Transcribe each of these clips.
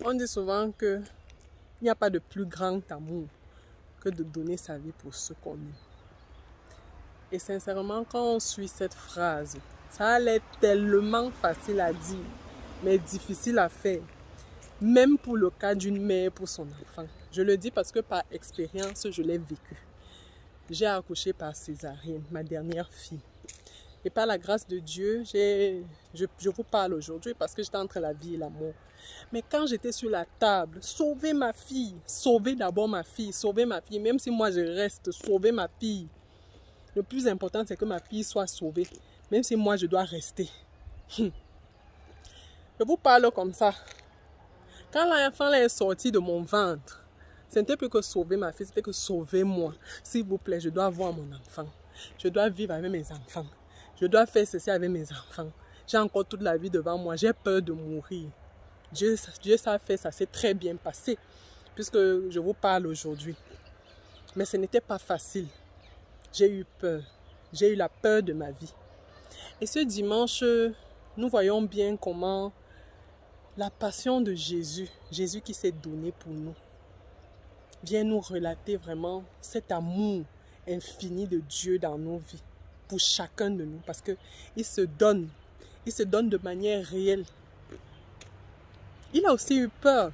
On dit souvent qu'il n'y a pas de plus grand amour que de donner sa vie pour ceux qu'on aime. Et sincèrement, quand on suit cette phrase, ça a l'air tellement facile à dire, mais difficile à faire. Même pour le cas d'une mère pour son enfant. Je le dis parce que par expérience, je l'ai vécu. J'ai accouché par césarienne, ma dernière fille. Et par la grâce de Dieu, je vous parle aujourd'hui parce que j'étais entre la vie et la mort. Mais quand j'étais sur la table, sauver ma fille, sauver d'abord ma fille, sauver ma fille, même si moi je reste, sauver ma fille. Le plus important, c'est que ma fille soit sauvée, même si moi je dois rester. Je vous parle comme ça. Quand l'enfant est sorti de mon ventre, ce n'était plus que sauver ma fille, c'était que sauver moi. S'il vous plaît, je dois voir mon enfant. Je dois vivre avec mes enfants. Je dois faire ceci avec mes enfants. J'ai encore toute la vie devant moi. J'ai peur de mourir. Dieu ça fait, ça s'est très bien passé, puisque je vous parle aujourd'hui. Mais ce n'était pas facile. J'ai eu peur. J'ai eu la peur de ma vie. Et ce dimanche, nous voyons bien comment la passion de Jésus, Jésus qui s'est donné pour nous, vient nous relater vraiment cet amour infini de Dieu dans nos vies, pour chacun de nous, parce qu'il se donne de manière réelle. Il a aussi eu peur.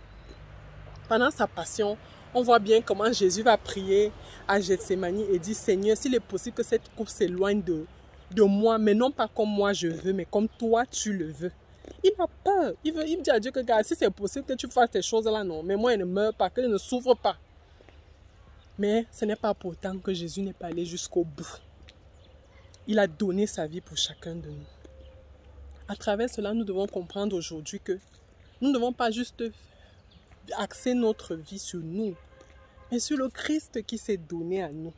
Pendant sa passion, on voit bien comment Jésus va prier à Gethsémani et dit, Seigneur, s'il est possible que cette coupe s'éloigne de moi, mais non pas comme moi je veux, mais comme toi tu le veux. Il a peur. Il dit à Dieu que, gars, si c'est possible que tu fasses ces choses-là, non. Mais moi, je ne meurs pas, que je ne souffre pas. Mais ce n'est pas pour autant que Jésus n'est pas allé jusqu'au bout. Il a donné sa vie pour chacun de nous. À travers cela, nous devons comprendre aujourd'hui que nous ne devons pas juste axer notre vie sur nous, mais sur le Christ qui s'est donné à nous.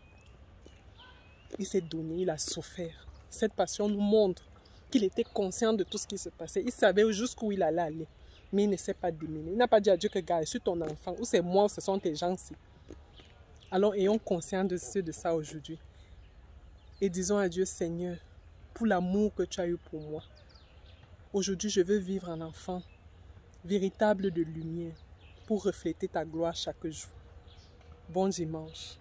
Il s'est donné, il a souffert. Cette passion nous montre qu'il était conscient de tout ce qui se passait. Il savait jusqu'où il allait aller, mais il ne s'est pas démené. Il n'a pas dit à Dieu que, gars, je suis ton enfant, ou c'est moi, ou ce sont tes gens-ci. Alors, ayons conscience de ça aujourd'hui. Et disons à Dieu, Seigneur, pour l'amour que tu as eu pour moi, aujourd'hui, je veux vivre un enfant véritable de lumière pour refléter ta gloire chaque jour. Bon dimanche.